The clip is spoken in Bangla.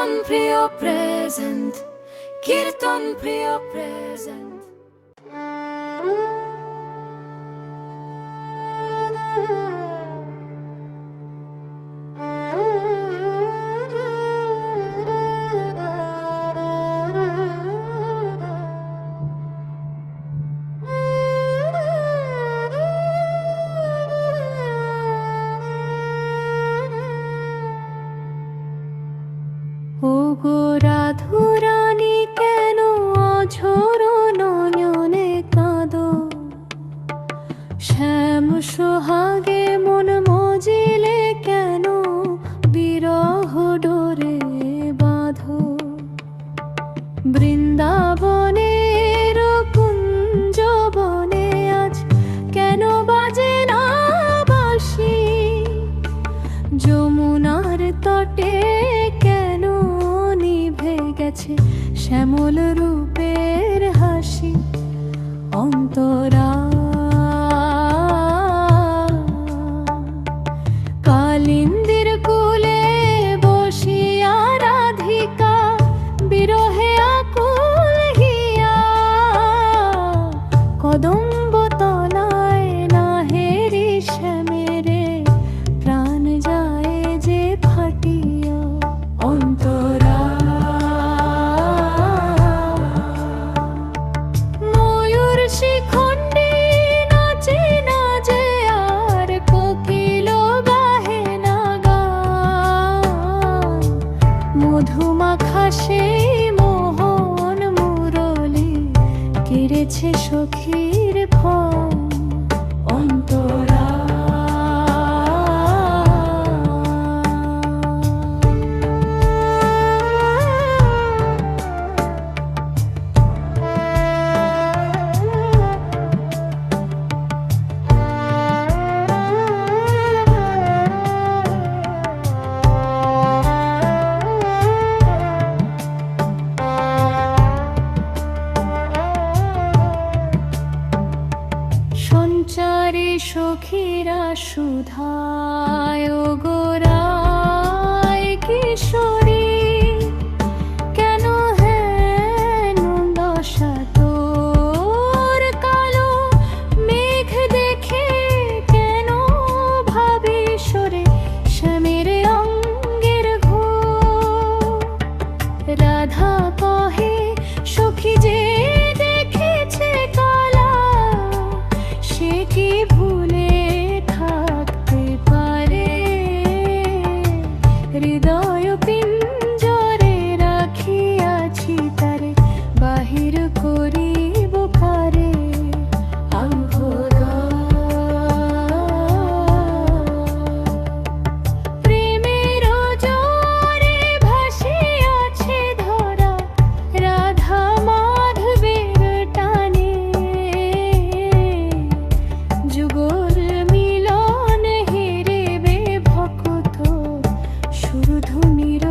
কীর্তন প্রিয় প্রেজেন্ট, কীর্তন প্রিয় প্রেজেন্ট। ওগো রাধুরানী কেন অঝোর নয়নে কাঁদো, শ্যাম সোহাগে মন মজিলে কেন বিরহ ডোরে বাঁধো। বৃন্দাবনের কুঞ্জবনে আজ কেন বাজে না বাঁশি, যমুনার তটে কেন নিভে গেছে শ্যামল রূপের হাসি। অন্তরা কালিন্দির কুলে বসিয়া রাধিকা বিরহে আকুল হিয়া, কদম্ব তলায় না হেরি শ্যামেরে প্রাণ যায় যে ফাটিয়া। অন্তরা ময়ূর শিখণ্ডী নাচে না যে আর কোকিল গাহে না গান, মধুমাখা সেই মোহন মুরলী কেড়েছে সখীর ফল। অন্তরা সঞ্চারী সখীরা সুধায় গোরায় কিশোরী, কেন হেন দশা তোর কালো মেঘ দেখে কেন ভাবি সরে শ্যামের অঙ্গের ঘোর। রাধা কহে সখী যে দেখেছে কালা, সে কি ভুলে থাকতে পারে। হৃদয় পিঞ্জরে রাখিয়াছি তারে, বাহির করিব কারে। আঙ্ঘোরা প্রেমের জোরে ভাসিয়াছে ধরা, রাধা মাধবের টানে। যুগল মিলন হেরেবে ভক্ত, সুরধুনির